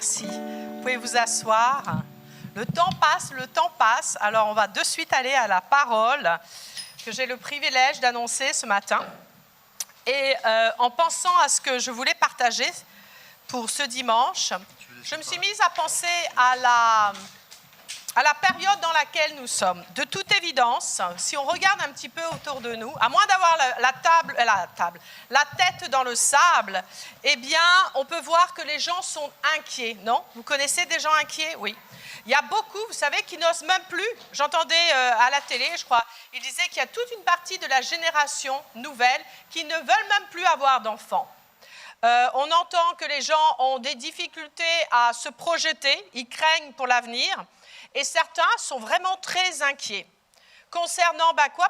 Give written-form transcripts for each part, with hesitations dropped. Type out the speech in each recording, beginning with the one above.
Merci. Vous pouvez vous asseoir. Le temps passe. Alors, on va de suite aller à la parole que j'ai le privilège d'annoncer ce matin. Et en pensant à ce que je voulais partager pour ce dimanche, je me suis mise à penser à la période dans laquelle nous sommes. De toute évidence, si on regarde un petit peu autour de nous, à moins d'avoir la tête dans le sable, eh bien, on peut voir que les gens sont inquiets, non? Vous connaissez des gens inquiets? Oui. Il y a beaucoup, vous savez, qui n'osent même plus. J'entendais à la télé, je crois, ils disaient qu'il y a toute une partie de la génération nouvelle qui ne veulent même plus avoir d'enfants. On entend que les gens ont des difficultés à se projeter, ils craignent pour l'avenir. Et certains sont vraiment très inquiets. Concernant quoi?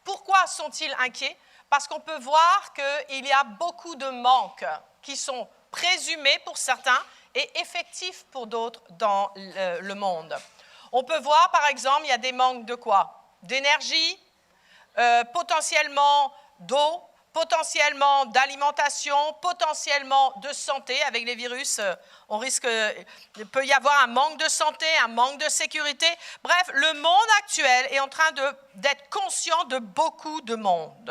Pourquoi sont-ils inquiets? Parce qu'on peut voir qu'il y a beaucoup de manques qui sont présumés pour certains et effectifs pour d'autres dans le monde. On peut voir, par exemple, il y a des manques de quoi? D'énergie, potentiellement d'eau, potentiellement d'alimentation, potentiellement de santé. Avec les virus, il peut y avoir un manque de santé, un manque de sécurité. Bref, le monde actuel est en train d'être conscient de beaucoup de manques.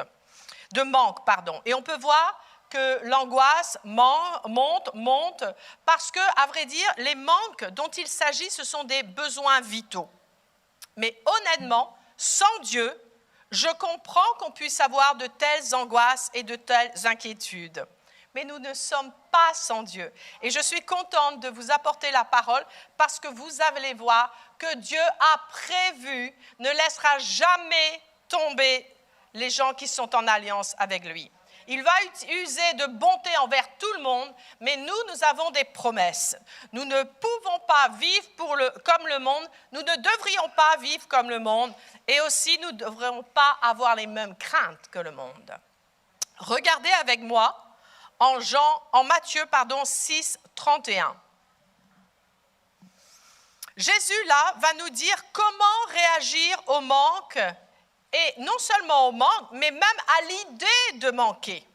Et on peut voir que l'angoisse monte, parce que, à vrai dire, les manques dont il s'agit, ce sont des besoins vitaux. Mais honnêtement, sans Dieu, je comprends qu'on puisse avoir de telles angoisses et de telles inquiétudes. Mais nous ne sommes pas sans Dieu. Et je suis contente de vous apporter la parole parce que vous allez voir que Dieu a prévu, ne laissera jamais tomber les gens qui sont en alliance avec lui. Il va user de bonté envers tout le monde, mais nous avons des promesses. Nous ne pouvons pas vivre comme le monde, nous ne devrions pas vivre comme le monde, et aussi nous ne devrions pas avoir les mêmes craintes que le monde. Regardez avec moi en Matthieu 6, 31. Jésus, là, va nous dire comment réagir au manque. Et non seulement au manque, mais même à l'idée de manquer.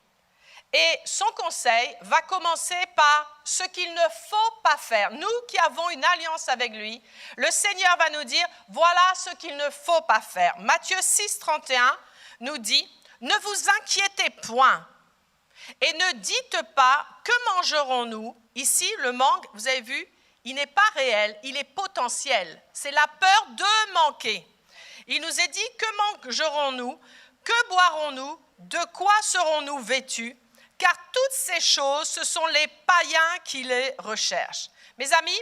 Et son conseil va commencer par ce qu'il ne faut pas faire. Nous qui avons une alliance avec lui, le Seigneur va nous dire, voilà ce qu'il ne faut pas faire. Matthieu 6, 31 nous dit, ne vous inquiétez point et ne dites pas, que mangerons-nous? Ici, le manque, vous avez vu, il n'est pas réel, il est potentiel. C'est la peur de manquer. Il nous est dit, que mangerons-nous? Que boirons-nous? De quoi serons-nous vêtus? Car toutes ces choses, ce sont les païens qui les recherchent. Mes amis,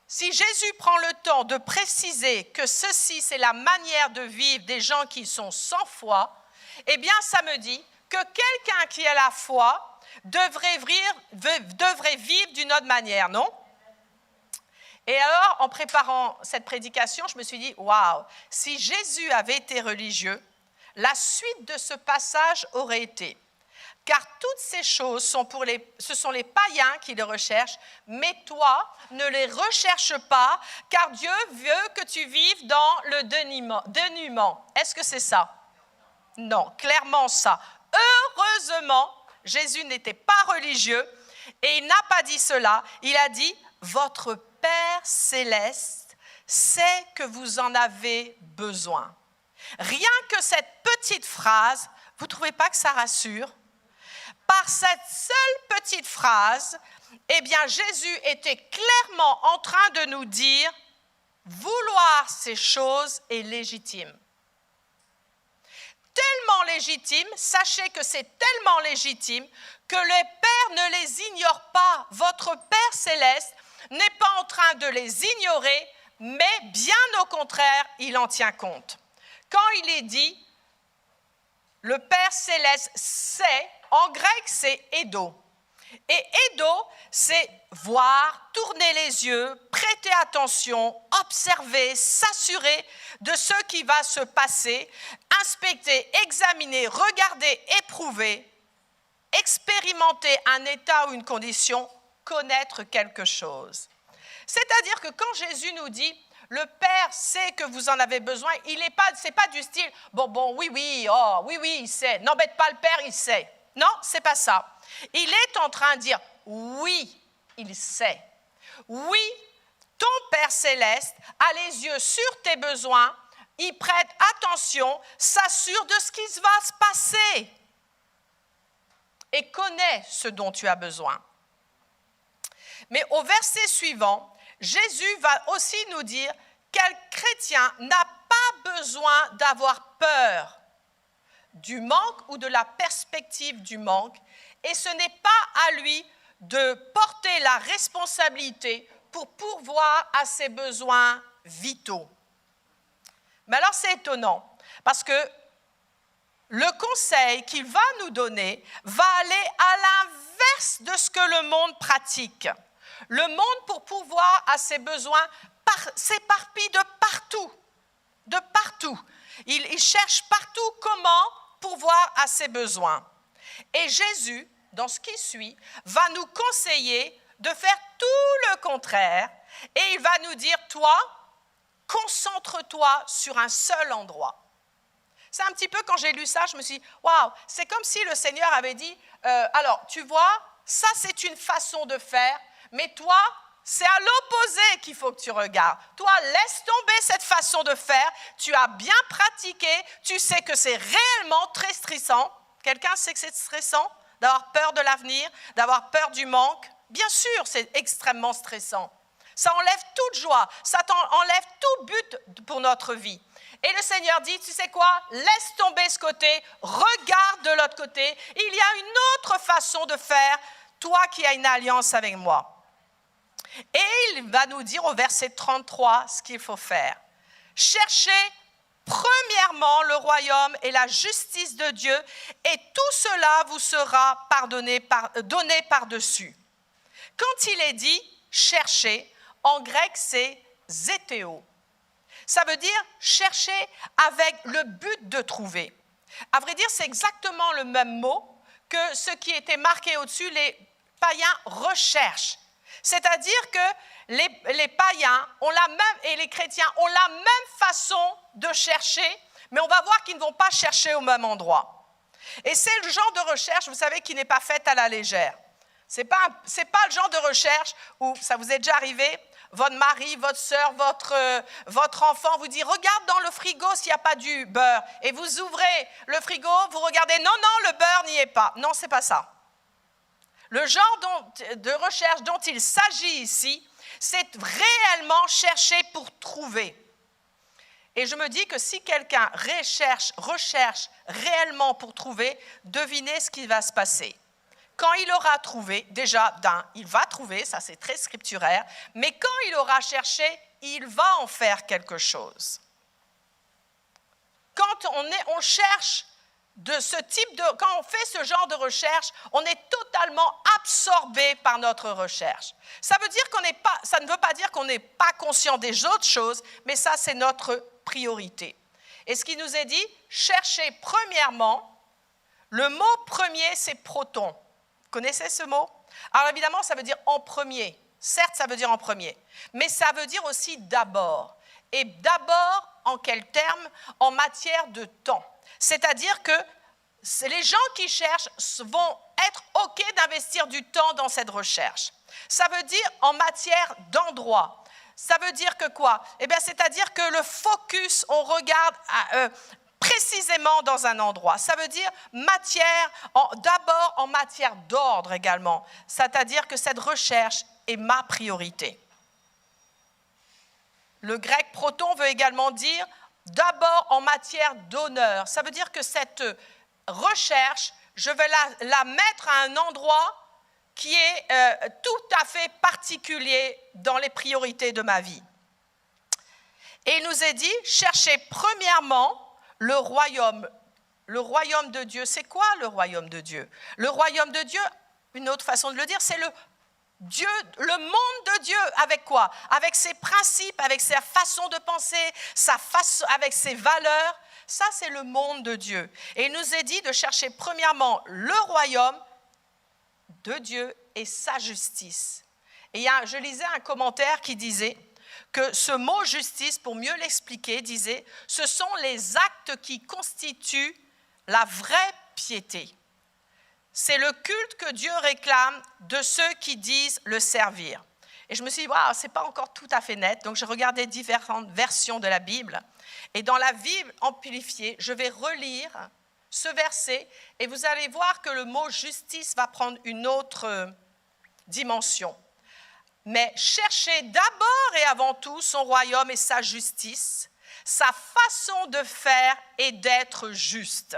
si Jésus prend le temps de préciser que ceci, c'est la manière de vivre des gens qui sont sans foi, eh bien, ça me dit que quelqu'un qui a la foi devrait vivre d'une autre manière, non? Et alors, en préparant cette prédication, je me suis dit, waouh, si Jésus avait été religieux, la suite de ce passage aurait été, car toutes ces choses ce sont les païens qui les recherchent, mais toi, ne les recherche pas, car Dieu veut que tu vives dans le dénuement. Est-ce que c'est ça? Non, clairement ça. Heureusement, Jésus n'était pas religieux et il n'a pas dit cela. Il a dit, votre Père céleste sait que vous en avez besoin. Rien que cette petite phrase, vous ne trouvez pas que ça rassure? Par cette seule petite phrase, eh bien Jésus était clairement en train de nous dire, vouloir ces choses est légitime. Tellement légitime, sachez que c'est tellement légitime que le Père ne les ignore pas. Votre Père céleste n'est pas en train de les ignorer, mais bien au contraire, il en tient compte. Quand il est dit, le Père céleste sait, en grec c'est eido. Et eido, c'est voir, tourner les yeux, prêter attention, observer, s'assurer de ce qui va se passer, inspecter, examiner, regarder, éprouver, expérimenter un état ou une condition, connaître quelque chose. C'est-à-dire que quand Jésus nous dit, le Père sait que vous en avez besoin, c'est pas du style, oui, il sait, n'embête pas le Père, il sait. Non, c'est pas ça. Il est en train de dire, oui, il sait. Oui, ton Père céleste a les yeux sur tes besoins, il prête attention, s'assure de ce qui va se passer et connaît ce dont tu as besoin. Mais au verset suivant, Jésus va aussi nous dire quel chrétien n'a pas besoin d'avoir peur du manque ou de la perspective du manque, et ce n'est pas à lui de porter la responsabilité pour pourvoir à ses besoins vitaux. Mais alors c'est étonnant, parce que le conseil qu'il va nous donner va aller à l'inverse de ce que le monde pratique. Le monde, pour pourvoir à ses besoins, s'éparpille de partout. De partout. Il cherche partout comment pourvoir à ses besoins. Et Jésus, dans ce qui suit, va nous conseiller de faire tout le contraire. Et il va nous dire, toi, concentre-toi sur un seul endroit. C'est un petit peu, quand j'ai lu ça, je me suis dit, waouh, c'est comme si le Seigneur avait dit, alors, tu vois, ça c'est une façon de faire, mais toi, c'est à l'opposé qu'il faut que tu regardes. Toi, laisse tomber cette façon de faire, tu as bien pratiqué, tu sais que c'est réellement très stressant. Quelqu'un sait que c'est stressant d'avoir peur de l'avenir, d'avoir peur du manque? Bien sûr, c'est extrêmement stressant. Ça enlève toute joie, ça enlève tout but pour notre vie. Et le Seigneur dit, tu sais quoi, laisse tomber ce côté, regarde de l'autre côté. Il y a une autre façon de faire, toi qui as une alliance avec moi. Et il va nous dire au verset 33 ce qu'il faut faire. Cherchez premièrement le royaume et la justice de Dieu, et tout cela vous sera donné par-dessus. Quand il est dit chercher, en grec c'est zétéo. Ça veut dire chercher avec le but de trouver. À vrai dire, c'est exactement le même mot que ce qui était marqué au-dessus, les païens recherchent. C'est-à-dire que les païens ont la même, et les chrétiens ont la même façon de chercher, mais on va voir qu'ils ne vont pas chercher au même endroit. Et c'est le genre de recherche, vous savez, qui n'est pas faite à la légère. C'est pas le genre de recherche où, ça vous est déjà arrivé, votre mari, votre sœur, votre enfant vous dit « Regarde dans le frigo s'il n'y a pas du beurre. » Et vous ouvrez le frigo, vous regardez « Non, le beurre n'y est pas. » Non, ce n'est pas ça. Le genre de recherche dont il s'agit ici, c'est réellement chercher pour trouver. Et je me dis que si quelqu'un recherche réellement pour trouver, devinez ce qui va se passer. Quand il aura trouvé, déjà, il va trouver, ça c'est très scripturaire, mais quand il aura cherché, il va en faire quelque chose. Quand on cherche quand on fait ce genre de recherche, on est totalement absorbé par notre recherche. Ça ne veut pas dire qu'on n'est pas conscient des autres choses, mais ça c'est notre priorité. Et ce qui nous est dit, cherchez premièrement, le mot premier c'est proton. Vous connaissez ce mot? Alors évidemment, ça veut dire en premier. Certes, ça veut dire en premier. Mais ça veut dire aussi d'abord. Et d'abord, en quel terme? En matière de temps. C'est-à-dire que les gens qui cherchent vont être OK d'investir du temps dans cette recherche. Ça veut dire en matière d'endroit. Ça veut dire que quoi? Eh bien, c'est-à-dire que le focus, on regarde précisément dans un endroit. Ça veut dire d'abord en matière d'ordre également. C'est-à-dire que cette recherche est ma priorité. Le grec proton veut également dire d'abord en matière d'honneur. Ça veut dire que cette recherche, je vais la mettre à un endroit qui est tout à fait particulier dans les priorités de ma vie. Et il nous est dit, cherchez premièrement le royaume de Dieu. C'est quoi le royaume de Dieu? Le royaume de Dieu, une autre façon de le dire, c'est le monde de Dieu. Avec quoi? Avec ses principes, avec sa façon de penser, avec ses valeurs. Ça, c'est le monde de Dieu. Et il nous est dit de chercher premièrement le royaume de Dieu et sa justice. Et je lisais un commentaire qui disait que ce mot justice, pour mieux l'expliquer, disait « ce sont les actes qui constituent la vraie piété ». c'est le culte que Dieu réclame de ceux qui disent le servir. Et je me suis dit, wow, ce n'est pas encore tout à fait net. Donc, j'ai regardé différentes versions de la Bible. Et dans la Bible amplifiée, je vais relire ce verset et vous allez voir que le mot justice va prendre une autre dimension. Mais cherchez d'abord et avant tout son royaume et sa justice, sa façon de faire et d'être juste.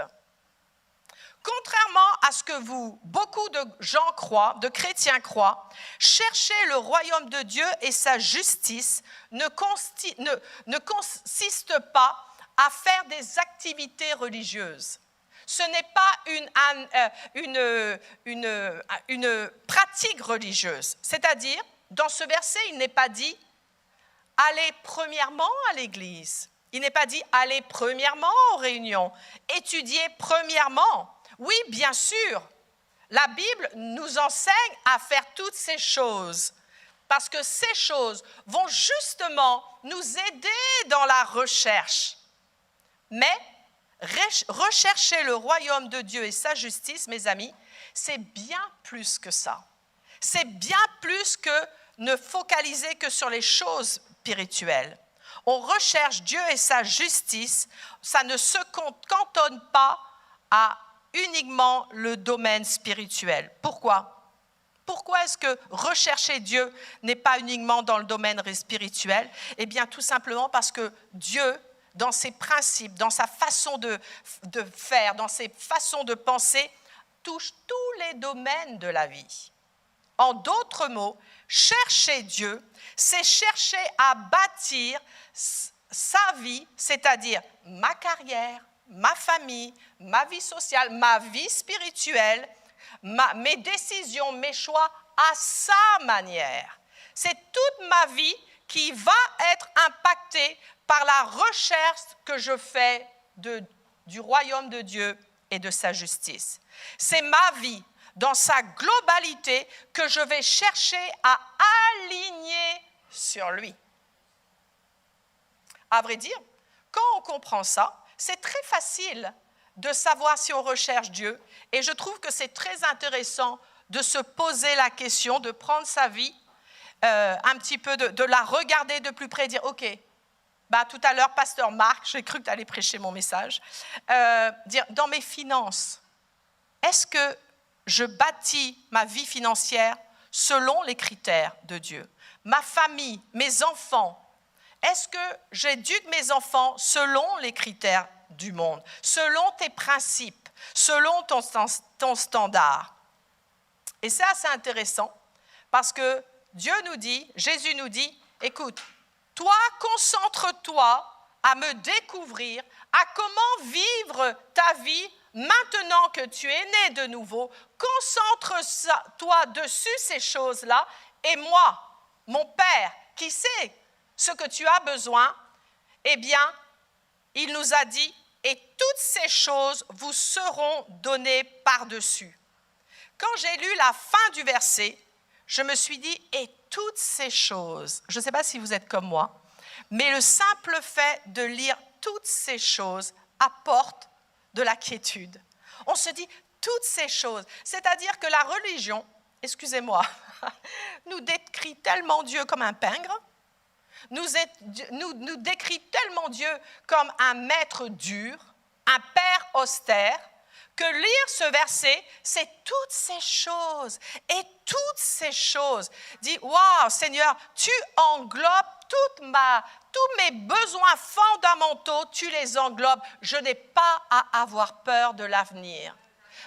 Contrairement à ce que beaucoup de gens croient, de chrétiens croient, chercher le royaume de Dieu et sa justice ne consiste pas à faire des activités religieuses. Ce n'est pas une pratique religieuse. C'est-à-dire, dans ce verset, il n'est pas dit « allez premièrement à l'église ». Il n'est pas dit « allez premièrement aux réunions », « étudiez premièrement ». Oui, bien sûr, la Bible nous enseigne à faire toutes ces choses parce que ces choses vont justement nous aider dans la recherche. Mais rechercher le royaume de Dieu et sa justice, mes amis, c'est bien plus que ça. C'est bien plus que ne focaliser que sur les choses spirituelles. On recherche Dieu et sa justice, ça ne se cantonne pas à uniquement le domaine spirituel. Pourquoi? Pourquoi est-ce que rechercher Dieu n'est pas uniquement dans le domaine spirituel? Eh bien, tout simplement parce que Dieu, dans ses principes, dans sa façon de faire, dans ses façons de penser, touche tous les domaines de la vie. En d'autres mots, chercher Dieu, c'est chercher à bâtir sa vie, c'est-à-dire ma carrière, ma famille, ma vie sociale, ma vie spirituelle, mes décisions, mes choix à sa manière. C'est toute ma vie qui va être impactée par la recherche que je fais du royaume de Dieu et de sa justice. C'est ma vie dans sa globalité que je vais chercher à aligner sur lui. À vrai dire, quand on comprend ça, c'est très facile de savoir si on recherche Dieu et je trouve que c'est très intéressant de se poser la question, de prendre sa vie, un petit peu de la regarder de plus près et dire « Ok, tout à l'heure, pasteur Marc, j'ai cru que tu allais prêcher mon message, dire dans mes finances, est-ce que je bâtis ma vie financière selon les critères de Dieu? Ma famille, mes enfants, est-ce que j'éduque mes enfants selon les critères du monde, selon tes principes, selon ton standard? Et c'est assez intéressant parce que Dieu nous dit, Jésus nous dit, écoute, toi, concentre-toi à me découvrir, à comment vivre ta vie maintenant que tu es né de nouveau. Concentre-toi dessus ces choses-là et moi, mon Père, qui sait ce que tu as besoin, eh bien, il nous a dit, et toutes ces choses vous seront données par-dessus. Quand j'ai lu la fin du verset, je me suis dit, et toutes ces choses, je ne sais pas si vous êtes comme moi, mais le simple fait de lire toutes ces choses apporte de la quiétude. On se dit, toutes ces choses, c'est-à-dire que la religion, excusez-moi, nous décrit tellement Dieu comme un pingre, nous décrit tellement Dieu comme un maître dur, un père austère, que lire ce verset, c'est toutes ces choses. Et toutes ces choses, dit, waouh, Seigneur, tu englobes tous mes besoins fondamentaux, tu les englobes. Je n'ai pas à avoir peur de l'avenir.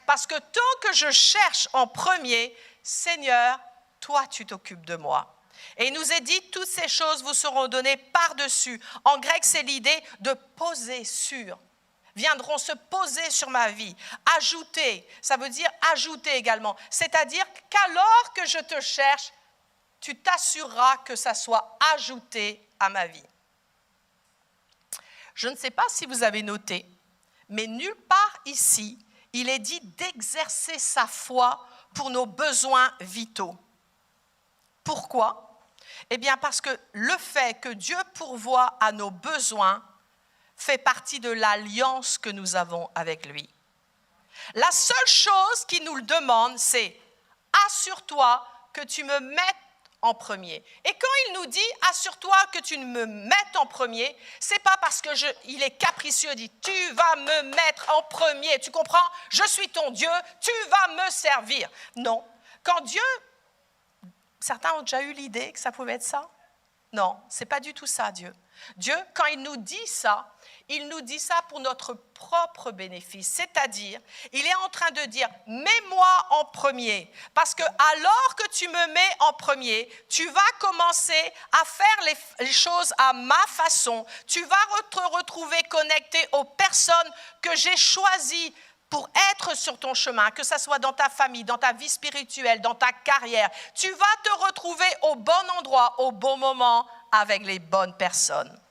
Parce que tant que je cherche en premier, Seigneur, toi, tu t'occupes de moi. Et il nous est dit, toutes ces choses vous seront données par-dessus. En grec, c'est l'idée de poser sur. Viendront se poser sur ma vie. Ajouter, ça veut dire ajouter également. C'est-à-dire qu'alors que je te cherche, tu t'assureras que ça soit ajouté à ma vie. Je ne sais pas si vous avez noté, mais nulle part ici, il est dit d'exercer sa foi pour nos besoins vitaux. Pourquoi? Eh bien parce que le fait que Dieu pourvoit à nos besoins fait partie de l'alliance que nous avons avec lui. La seule chose qu'il nous le demande, c'est « assure-toi que tu me mettes en premier ». Et quand il nous dit « assure-toi que tu me mettes en premier », ce n'est pas parce qu'il est capricieux, il dit « tu vas me mettre en premier ». Tu comprends? Je suis ton Dieu, tu vas me servir. Non. Quand Dieu, certains ont déjà eu l'idée que ça pouvait être ça? Non, ce n'est pas du tout ça, Dieu. Dieu, quand il nous dit ça pour notre propre bénéfice. C'est-à-dire, il est en train de dire, mets-moi en premier. Parce que alors que tu me mets en premier, tu vas commencer à faire les choses à ma façon. Tu vas te retrouver connecté aux personnes que j'ai choisies pour être sur ton chemin, que ce soit dans ta famille, dans ta vie spirituelle, dans ta carrière. Tu vas te retrouver au bon endroit, au bon moment, avec les bonnes personnes.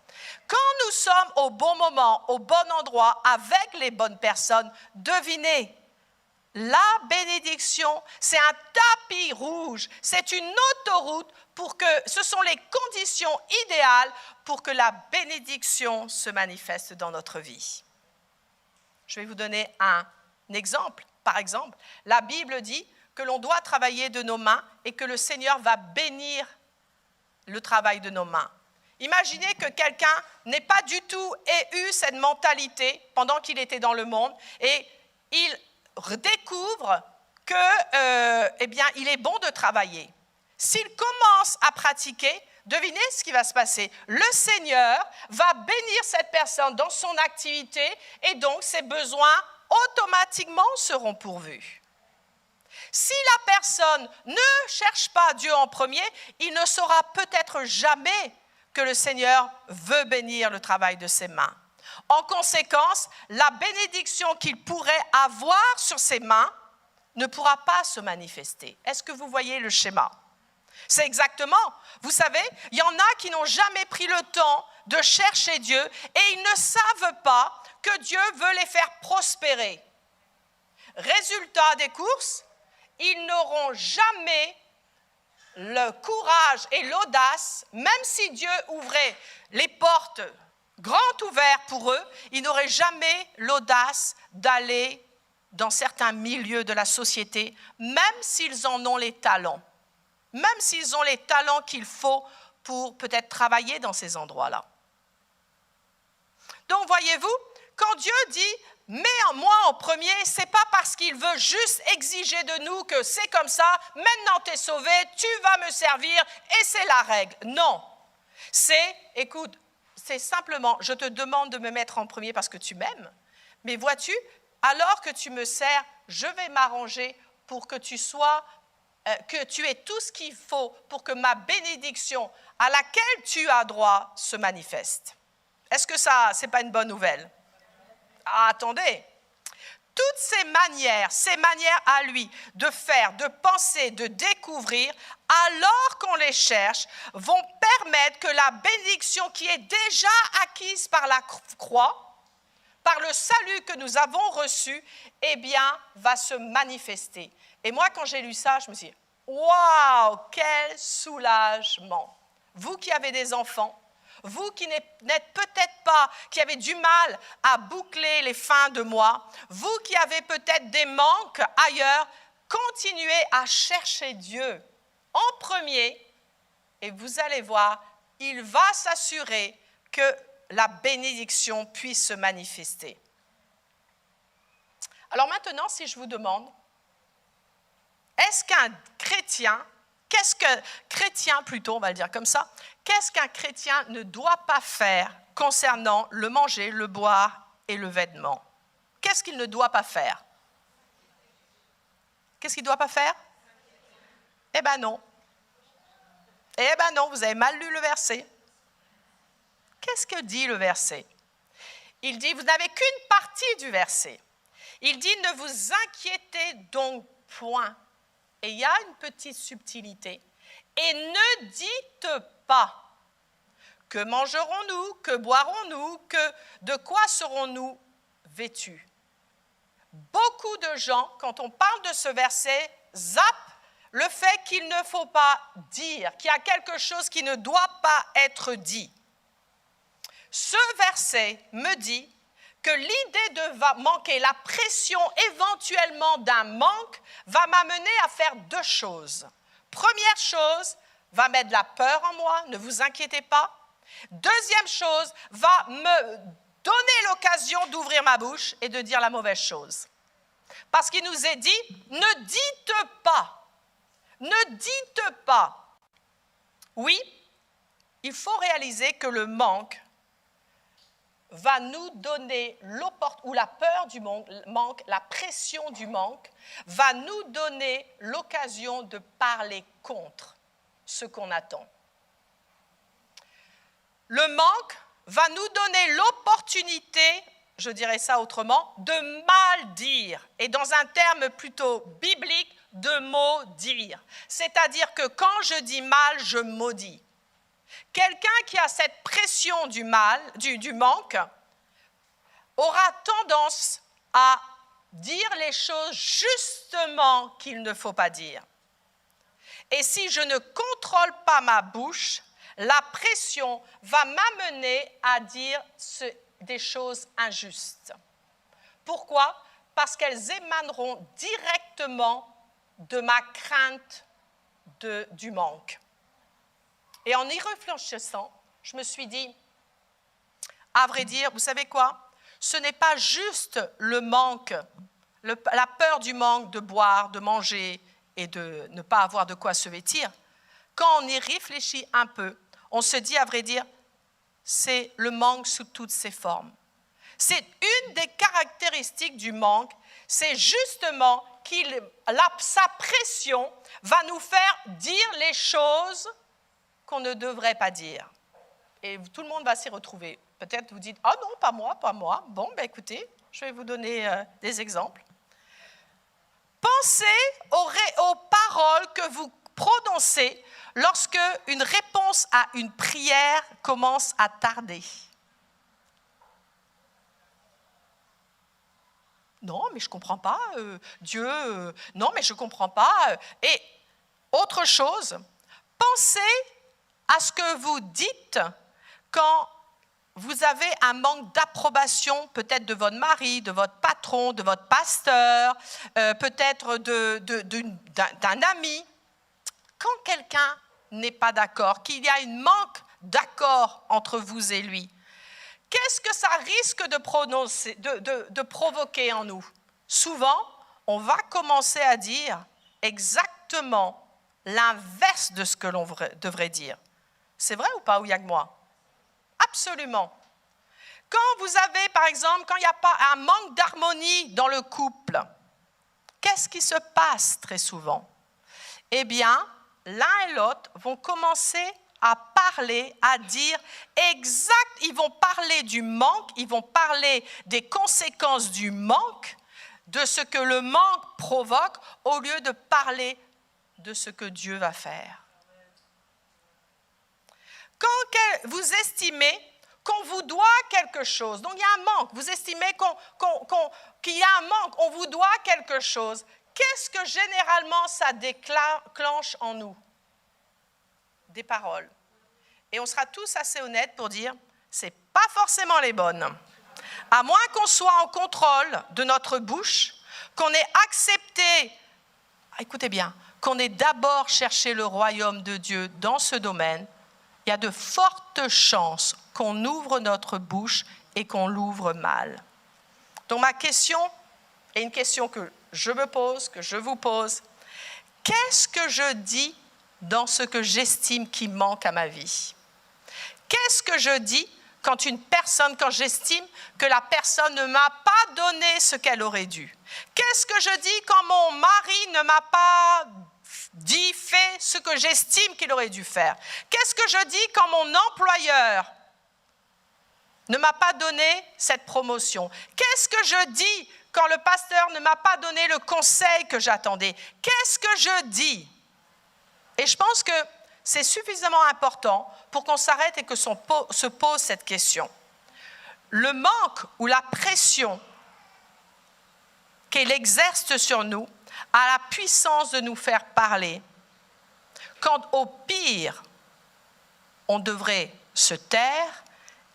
Quand nous sommes au bon moment, au bon endroit, avec les bonnes personnes, devinez, la bénédiction, c'est un tapis rouge, c'est une autoroute ce sont les conditions idéales pour que la bénédiction se manifeste dans notre vie. Je vais vous donner un exemple. Par exemple, la Bible dit que l'on doit travailler de nos mains et que le Seigneur va bénir le travail de nos mains. Imaginez que quelqu'un n'ait pas du tout eu cette mentalité pendant qu'il était dans le monde et il découvre qu'il est bon de travailler. S'il commence à pratiquer, devinez ce qui va se passer. Le Seigneur va bénir cette personne dans son activité et donc ses besoins automatiquement seront pourvus. Si la personne ne cherche pas Dieu en premier, il ne saura peut-être jamais que le Seigneur veut bénir le travail de ses mains. En conséquence, la bénédiction qu'il pourrait avoir sur ses mains ne pourra pas se manifester. Est-ce que vous voyez le schéma? C'est exactement, vous savez, il y en a qui n'ont jamais pris le temps de chercher Dieu et ils ne savent pas que Dieu veut les faire prospérer. Résultat des courses, ils n'auront jamais le courage et l'audace, même si Dieu ouvrait les portes grandes ouvertes pour eux, ils n'auraient jamais l'audace d'aller dans certains milieux de la société, même s'ils en ont les talents. Même s'ils ont les talents qu'il faut pour peut-être travailler dans ces endroits-là. Donc, voyez-vous, quand Dieu dit « mets-moi en premier », ce n'est pas parce qu'il veut juste exiger de nous que c'est comme ça, maintenant tu es sauvé, tu vas me servir et c'est la règle. Non, écoute, c'est simplement, je te demande de me mettre en premier parce que tu m'aimes, mais vois-tu, alors que tu me sers, je vais m'arranger pour que tu aies tout ce qu'il faut pour que ma bénédiction à laquelle tu as droit se manifeste. Est-ce que ça, ce n'est pas une bonne nouvelle? Ah, attendez, toutes ces manières à lui de faire, de penser, de découvrir, alors qu'on les cherche, vont permettre que la bénédiction qui est déjà acquise par la croix, par le salut que nous avons reçu, va se manifester. Et moi, quand j'ai lu ça, je me suis dit, waouh, quel soulagement! Vous qui avez des enfants, vous qui n'êtes peut-être pas, qui avez du mal à boucler les fins de mois, vous qui avez peut-être des manques ailleurs, continuez à chercher Dieu en premier et vous allez voir, il va s'assurer que la bénédiction puisse se manifester. Alors maintenant, si je vous demande, est-ce qu'un chrétien on va le dire comme ça, qu'est-ce qu'un chrétien ne doit pas faire concernant le manger, le boire et le vêtement? Qu'est-ce qu'il ne doit pas faire? Qu'est-ce qu'il ne doit pas faire? Eh bien non, vous avez mal lu le verset. Qu'est-ce que dit le verset? Il dit, vous n'avez qu'une partie du verset. Il dit, ne vous inquiétez donc point. Et il y a une petite subtilité. Et ne dites pas, que mangerons-nous, que boirons-nous, de quoi serons-nous vêtus? Beaucoup de gens, quand on parle de ce verset, zappent le fait qu'il ne faut pas dire, qu'il y a quelque chose qui ne doit pas être dit. Ce verset me dit que l'idée de manquer, la pression éventuellement d'un manque, va m'amener à faire deux choses. Première chose, va mettre de la peur en moi, ne vous inquiétez pas. Deuxième chose, va me donner l'occasion d'ouvrir ma bouche et de dire la mauvaise chose. Parce qu'il nous est dit, ne dites pas. Ne dites pas. Oui, il faut réaliser que le manque va nous donner l'opportunité, ou la peur du manque, la pression du manque, va nous donner l'occasion de parler contre ce qu'on attend. Le manque va nous donner l'opportunité, je dirais ça autrement, de mal dire, et dans un terme plutôt biblique, de maudire. C'est-à-dire que quand je dis mal, je maudis. Quelqu'un qui a cette pression du manque aura tendance à dire les choses justement qu'il ne faut pas dire. Et si je ne contrôle pas ma bouche, la pression va m'amener à dire des choses injustes. Pourquoi? Parce qu'elles émaneront directement de ma crainte du manque. Et en y réfléchissant, je me suis dit, à vrai dire, vous savez quoi? Ce n'est pas juste le manque, la peur du manque de boire, de manger et de ne pas avoir de quoi se vêtir. Quand on y réfléchit un peu, on se dit, à vrai dire, c'est le manque sous toutes ses formes. C'est une des caractéristiques du manque, c'est justement sa pression va nous faire dire les choses qu'on ne devrait pas dire. Et tout le monde va s'y retrouver. Peut-être vous dites, « Ah non, pas moi, pas moi. » Bon, ben écoutez, je vais vous donner des exemples. Pensez aux paroles que vous prononcez lorsque une réponse à une prière commence à tarder. Non, mais je ne comprends pas, Dieu, non, mais je ne comprends pas. Et autre chose, pensez à ce que vous dites quand vous avez un manque d'approbation, peut-être de votre mari, de votre patron, de votre pasteur, peut-être d'un ami. Quand quelqu'un n'est pas d'accord, qu'il y a un manque d'accord entre vous et lui, qu'est-ce que ça risque de provoquer en nous? Souvent, on va commencer à dire exactement l'inverse de ce que l'on devrait dire. C'est vrai ou pas, ou il n'y a que moi? Absolument. Quand vous avez, par exemple, quand il n'y a pas un manque d'harmonie dans le couple, qu'est-ce qui se passe très souvent? Eh bien, l'un et l'autre vont commencer à parler, à dire exact, ils vont parler du manque, ils vont parler des conséquences du manque, de ce que le manque provoque, au lieu de parler de ce que Dieu va faire. Quand vous estimez qu'on vous doit quelque chose, donc il y a un manque, vous estimez qu'il y a un manque, on vous doit quelque chose, qu'est-ce que généralement ça déclenche en nous? Des paroles. Et on sera tous assez honnêtes pour dire, ce n'est pas forcément les bonnes. À moins qu'on soit en contrôle de notre bouche, qu'on ait accepté, écoutez bien, qu'on ait d'abord cherché le royaume de Dieu dans ce domaine, il y a de fortes chances qu'on ouvre notre bouche et qu'on l'ouvre mal. Donc ma question est une question que je me pose, que je vous pose. Qu'est-ce que je dis dans ce que j'estime qui manque à ma vie? Qu'est-ce que je dis quand j'estime que la personne ne m'a pas donné ce qu'elle aurait dû? Qu'est-ce que je dis quand mon mari ne m'a pas fait ce que j'estime qu'il aurait dû faire? Qu'est-ce que je dis quand mon employeur ne m'a pas donné cette promotion? Qu'est-ce que je dis quand le pasteur ne m'a pas donné le conseil que j'attendais? Qu'est-ce que je dis? Et je pense que c'est suffisamment important pour qu'on s'arrête et que se pose cette question. Le manque ou la pression qu'elle exerce sur nous a la puissance de nous faire parler, quand au pire, on devrait se taire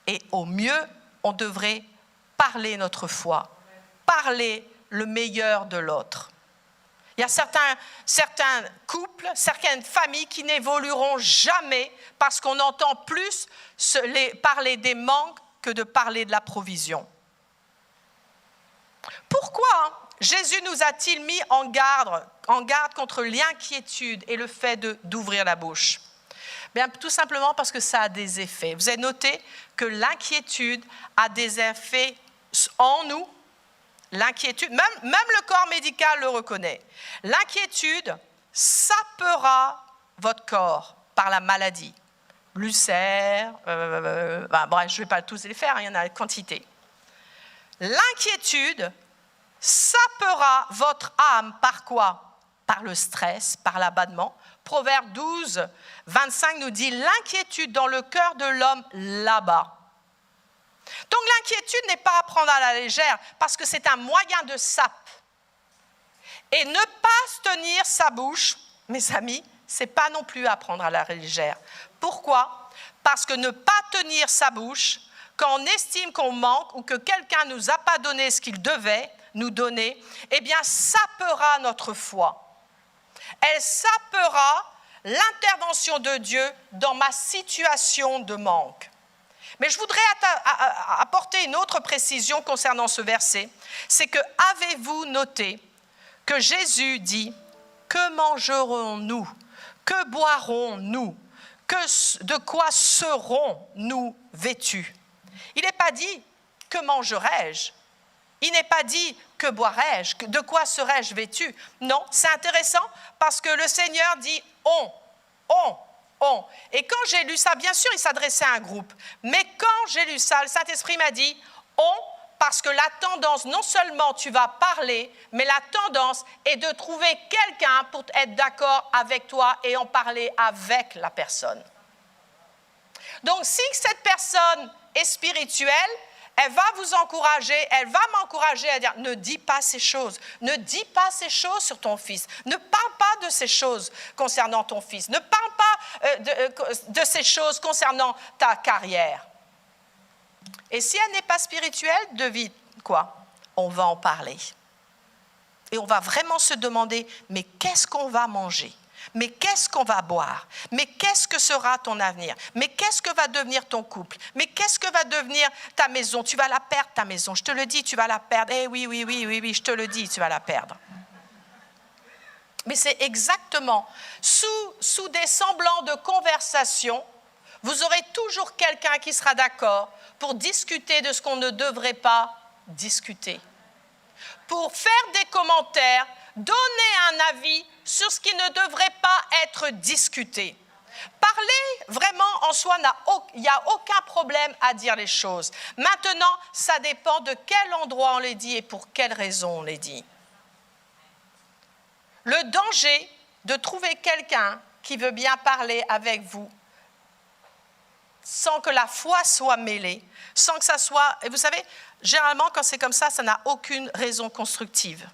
et au mieux, on devrait parler notre foi, parler le meilleur de l'autre. Il y a certains couples, certaines familles qui n'évolueront jamais parce qu'on entend plus parler des manques que de parler de la provision. Pourquoi Jésus nous a-t-il mis en garde contre l'inquiétude et le fait d'ouvrir la bouche? Bien, tout simplement parce que ça a des effets. Vous avez noté que l'inquiétude a des effets en nous. L'inquiétude, même le corps médical le reconnaît. L'inquiétude sapera votre corps par la maladie. L'ulcère, bref, je ne vais pas tous les faire, il y en a une quantité. L'inquiétude sapera votre âme par quoi? Par le stress, par l'abattement. Proverbe 12, 25 nous dit « L'inquiétude dans le cœur de l'homme l'abat ». Donc l'inquiétude n'est pas à prendre à la légère parce que c'est un moyen de sape. Et ne pas tenir sa bouche, mes amis, ce n'est pas non plus à prendre à la légère. Pourquoi? Parce que ne pas tenir sa bouche, quand on estime qu'on manque ou que quelqu'un ne nous a pas donné ce qu'il devait nous donner, eh bien sapera notre foi. Elle sapera l'intervention de Dieu dans ma situation de manque. Mais je voudrais apporter une autre précision concernant ce verset. C'est que, avez-vous noté que Jésus dit « Que mangerons-nous? Que boirons-nous? De quoi serons-nous vêtus ?» Il n'est pas dit « Que mangerai-je ?» Il n'est pas dit « Que boirai-je » ? De quoi serai-je vêtu ? Non, c'est intéressant parce que le Seigneur dit « On ». Et quand j'ai lu ça, bien sûr, il s'adressait à un groupe. Mais quand j'ai lu ça, le Saint-Esprit m'a dit « On », parce que la tendance, non seulement tu vas parler, mais la tendance est de trouver quelqu'un pour être d'accord avec toi et en parler avec la personne. Donc, si cette personne est spirituelle, elle va vous encourager, elle va m'encourager à dire « Ne dis pas ces choses, ne dis pas ces choses sur ton fils, ne parle pas de ces choses concernant ton fils, ne parle pas de ces choses concernant ta carrière. » Et si elle n'est pas spirituelle, devine quoi? On va en parler. Et on va vraiment se demander « Mais qu'est-ce qu'on va manger ? Mais qu'est-ce qu'on va boire? Mais qu'est-ce que sera ton avenir? Mais qu'est-ce que va devenir ton couple? Mais qu'est-ce que va devenir ta maison? Tu vas la perdre, ta maison. Je te le dis, tu vas la perdre. Eh oui, je te le dis, tu vas la perdre. Mais c'est exactement, sous des semblants de conversation, vous aurez toujours quelqu'un qui sera d'accord pour discuter de ce qu'on ne devrait pas discuter. Pour faire des commentaires, donner un avis sur ce qui ne devrait pas être discuté. Parler vraiment en soi, il n'y a aucun problème à dire les choses. Maintenant, ça dépend de quel endroit on les dit et pour quelle raison on les dit. Le danger de trouver quelqu'un qui veut bien parler avec vous sans que la foi soit mêlée, sans que ça soit... Et vous savez, généralement, quand c'est comme ça n'a aucune raison constructive.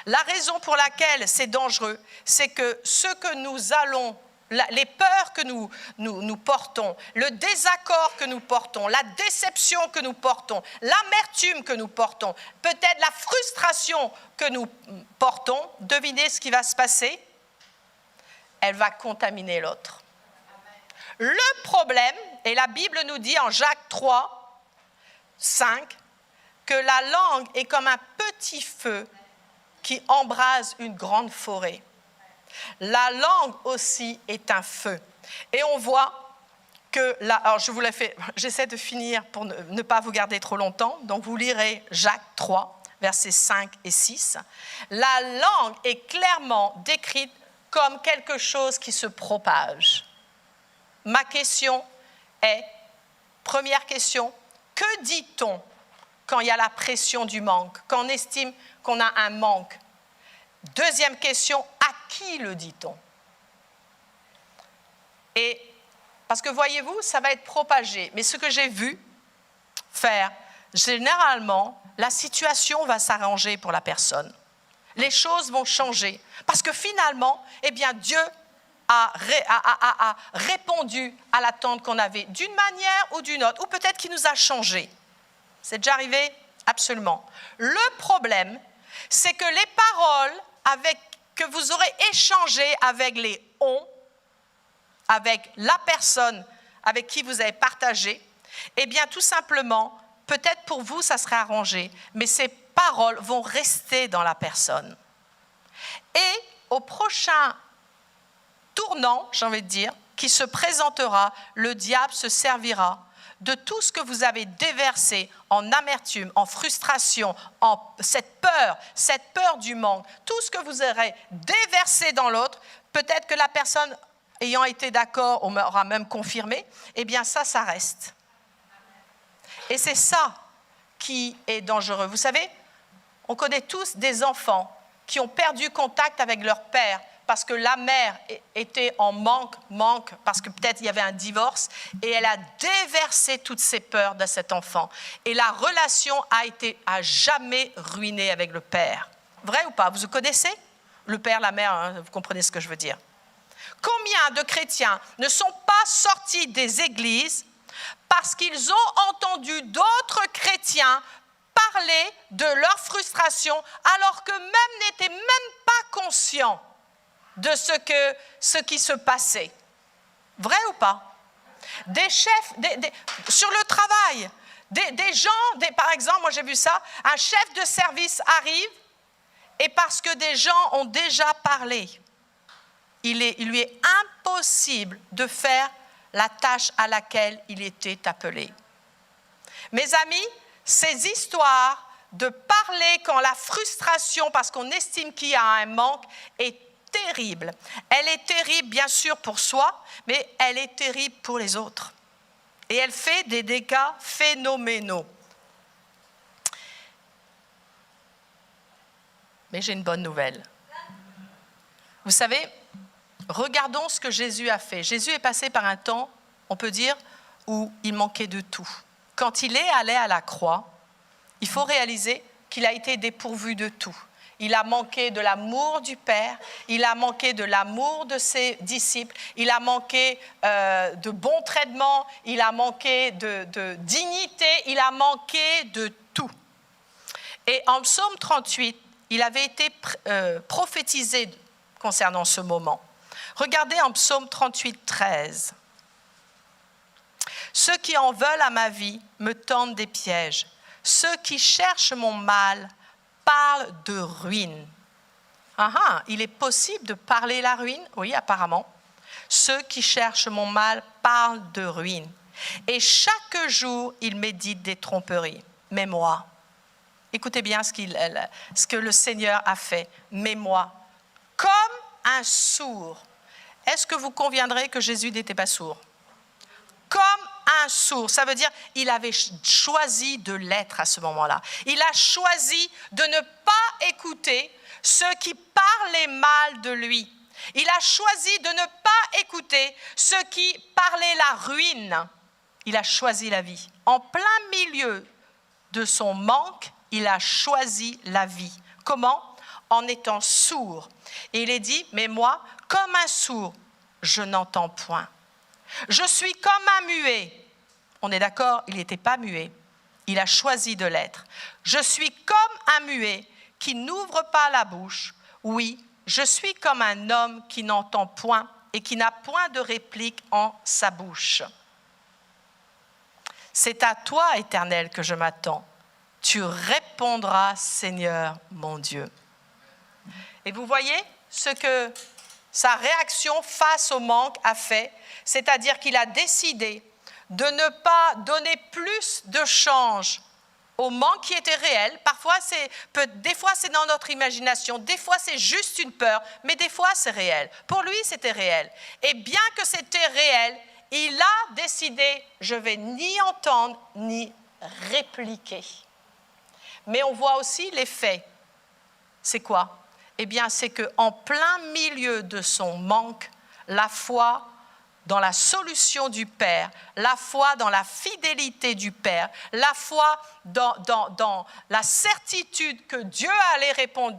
La raison pour laquelle c'est dangereux, c'est que ce que nous allons, les peurs que nous portons, le désaccord que nous portons, la déception que nous portons, l'amertume que nous portons, peut-être la frustration que nous portons, devinez ce qui va se passer? Elle va contaminer l'autre. Le problème, et la Bible nous dit en Jacques 3, 5, que la langue est comme un petit feu qui embrase une grande forêt. La langue aussi est un feu. Et on voit que, alors j'essaie de finir pour ne pas vous garder trop longtemps, donc vous lirez Jacques 3, versets 5 et 6. La langue est clairement décrite comme quelque chose qui se propage. Ma question est, première question, que dit-on quand il y a la pression du manque, quand on estime qu'on a un manque? Deuxième question, à qui le dit-on? Et parce que voyez-vous, ça va être propagé. Mais ce que j'ai vu faire, généralement, la situation va s'arranger pour la personne. Les choses vont changer. Parce que finalement, eh bien, Dieu a répondu à l'attente qu'on avait d'une manière ou d'une autre, ou peut-être qu'il nous a changé. C'est déjà arrivé? Absolument. Le problème, c'est que les paroles que vous aurez échangées avec les on, avec la personne avec qui vous avez partagé, eh bien, tout simplement, peut-être pour vous, ça serait arrangé, mais ces paroles vont rester dans la personne. Et au prochain tournant, j'ai envie de dire, qui se présentera, le diable se servira de tout ce que vous avez déversé en amertume, en frustration, en cette peur du manque, tout ce que vous aurez déversé dans l'autre, peut-être que la personne ayant été d'accord, on m'aura même confirmé, eh bien ça reste. Et c'est ça qui est dangereux. Vous savez, on connaît tous des enfants qui ont perdu contact avec leur père parce que la mère était en manque, parce que peut-être il y avait un divorce, et elle a déversé toutes ses peurs de cet enfant. Et la relation a jamais ruinée avec le père. Vrai ou pas? Vous connaissez? Le père, la mère, hein, vous comprenez ce que je veux dire. Combien de chrétiens ne sont pas sortis des églises parce qu'ils ont entendu d'autres chrétiens parler de leur frustration alors qu'eux-mêmes n'étaient même pas conscients de ce qui se passait. Vrai ou pas? Des chefs, sur le travail, des gens, par exemple, moi j'ai vu ça, un chef de service arrive et parce que des gens ont déjà parlé, il lui est impossible de faire la tâche à laquelle il était appelé. Mes amis, ces histoires de parler quand la frustration, parce qu'on estime qu'il y a un manque, est terrible. Elle est terrible, bien sûr, pour soi, mais elle est terrible pour les autres. Et elle fait des dégâts phénoménaux. Mais j'ai une bonne nouvelle. Vous savez, regardons ce que Jésus a fait. Jésus est passé par un temps, on peut dire, où il manquait de tout. Quand il est allé à la croix, il faut réaliser qu'il a été dépourvu de tout. Il a manqué de l'amour du Père, il a manqué de l'amour de ses disciples, il a manqué de bon traitement, il a manqué de dignité, il a manqué de tout. Et en Psaume 38, il avait été prophétisé concernant ce moment. Regardez en Psaume 38, 13. « Ceux qui en veulent à ma vie me tendent des pièges. Ceux qui cherchent mon mal parlent de ruine. » Il est possible de parler la ruine? Oui, apparemment. « Ceux qui cherchent mon mal parlent de ruine. Et chaque jour, ils méditent des tromperies. Mais moi, écoutez bien ce que le Seigneur a fait. Mais moi, comme un sourd. » Est-ce que vous conviendrez que Jésus n'était pas sourd? Comme un sourd, ça veut dire il avait choisi de l'être à ce moment-là. Il a choisi de ne pas écouter ceux qui parlaient mal de lui. Il a choisi de ne pas écouter ceux qui parlaient la ruine. Il a choisi la vie. En plein milieu de son manque, il a choisi la vie. Comment? En étant sourd. Et il est dit, mais moi, comme un sourd, je n'entends point. Je suis comme un muet. On est d'accord, il n'était pas muet. Il a choisi de l'être. Je suis comme un muet qui n'ouvre pas la bouche. Oui, je suis comme un homme qui n'entend point et qui n'a point de réplique en sa bouche. C'est à toi, Éternel, que je m'attends. Tu répondras, Seigneur, mon Dieu. Et vous voyez ce que sa réaction face au manque a fait, c'est-à-dire qu'il a décidé de ne pas donner plus de change au manque qui était réel. Parfois, des fois, c'est dans notre imagination, des fois, c'est juste une peur, mais des fois, c'est réel. Pour lui, c'était réel. Et bien que c'était réel, il a décidé, je ne vais ni entendre, ni répliquer. Mais on voit aussi les faits. C'est quoi? Eh bien, c'est qu'en plein milieu de son manque, la foi dans la solution du Père, la foi dans la fidélité du Père, la foi dans la certitude que Dieu allait répondre,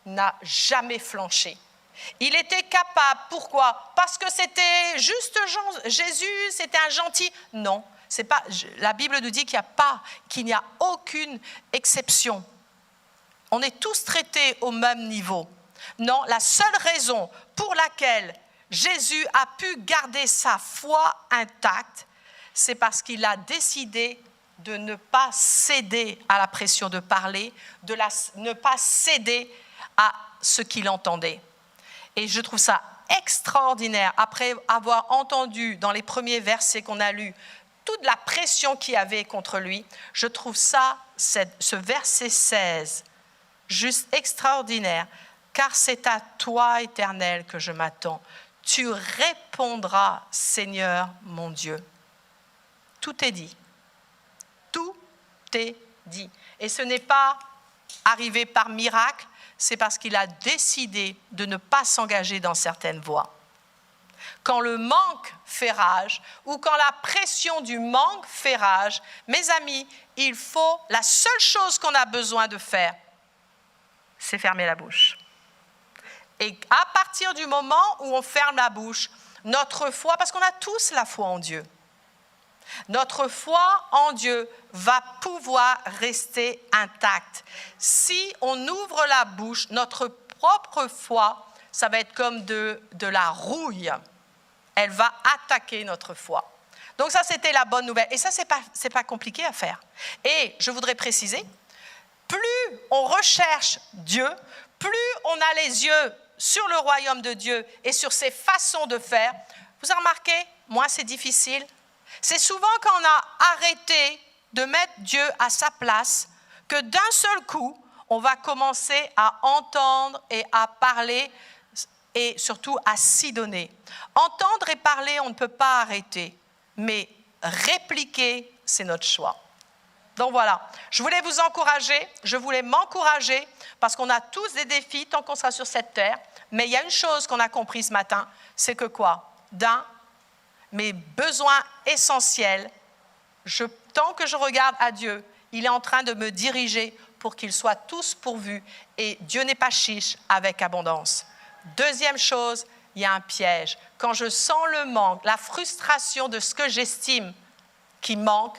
n'a jamais flanché. Il était capable. Pourquoi? Parce que c'était juste Jésus, c'était un gentil. Non, c'est pas. La Bible nous dit qu'il n'y a aucune exception. On est tous traités au même niveau. Non, la seule raison pour laquelle Jésus a pu garder sa foi intacte, c'est parce qu'il a décidé de ne pas céder à la pression de parler, ne pas céder à ce qu'il entendait. Et je trouve ça extraordinaire, après avoir entendu dans les premiers versets qu'on a lus, toute la pression qu'il y avait contre lui, je trouve ce verset 16, juste extraordinaire. Car c'est à toi, Éternel, que je m'attends. Tu répondras, Seigneur mon Dieu. Tout est dit. Tout est dit. Et ce n'est pas arrivé par miracle, c'est parce qu'il a décidé de ne pas s'engager dans certaines voies. Quand le manque fait rage, ou quand la pression du manque fait rage, mes amis, la seule chose qu'on a besoin de faire, c'est fermer la bouche. Et à partir du moment où on ferme la bouche, notre foi, parce qu'on a tous la foi en Dieu, notre foi en Dieu va pouvoir rester intacte. Si on ouvre la bouche, notre propre foi, ça va être comme de la rouille. Elle va attaquer notre foi. Donc ça, c'était la bonne nouvelle. Et ça, c'est pas compliqué à faire. Et je voudrais préciser, plus on recherche Dieu, plus on a les yeux sur le royaume de Dieu et sur ses façons de faire. Vous avez remarqué, moi, c'est difficile. C'est souvent quand on a arrêté de mettre Dieu à sa place que d'un seul coup, on va commencer à entendre et à parler et surtout à s'y donner. Entendre et parler, on ne peut pas arrêter, mais répliquer, c'est notre choix. Donc voilà, je voulais vous encourager, je voulais m'encourager parce qu'on a tous des défis tant qu'on sera sur cette terre, mais il y a une chose qu'on a compris ce matin, c'est que quoi? Mes besoins essentiels, tant que je regarde à Dieu, il est en train de me diriger pour qu'ils soient tous pourvus et Dieu n'est pas chiche avec abondance. Deuxième chose, il y a un piège. Quand je sens le manque, la frustration de ce que j'estime qui manque,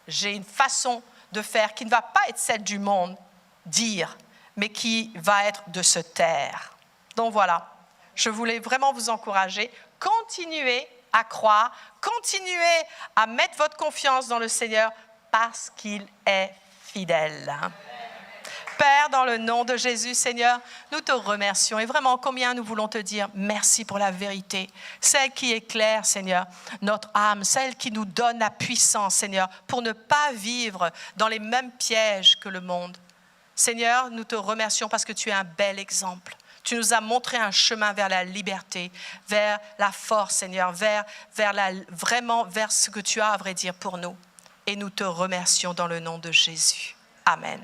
j'ai une façon de faire qui ne va pas être celle du monde, dire, mais qui va être de se taire. Donc voilà, je voulais vraiment vous encourager. Continuez à croire, continuez à mettre votre confiance dans le Seigneur parce qu'il est fidèle. Père, dans le nom de Jésus, Seigneur, nous te remercions et vraiment combien nous voulons te dire merci pour la vérité, celle qui éclaire, Seigneur, notre âme, celle qui nous donne la puissance, Seigneur, pour ne pas vivre dans les mêmes pièges que le monde. Seigneur, nous te remercions parce que tu es un bel exemple. Tu nous as montré un chemin vers la liberté, vers la force, Seigneur, vers ce que tu as à vrai dire pour nous. Et nous te remercions dans le nom de Jésus. Amen.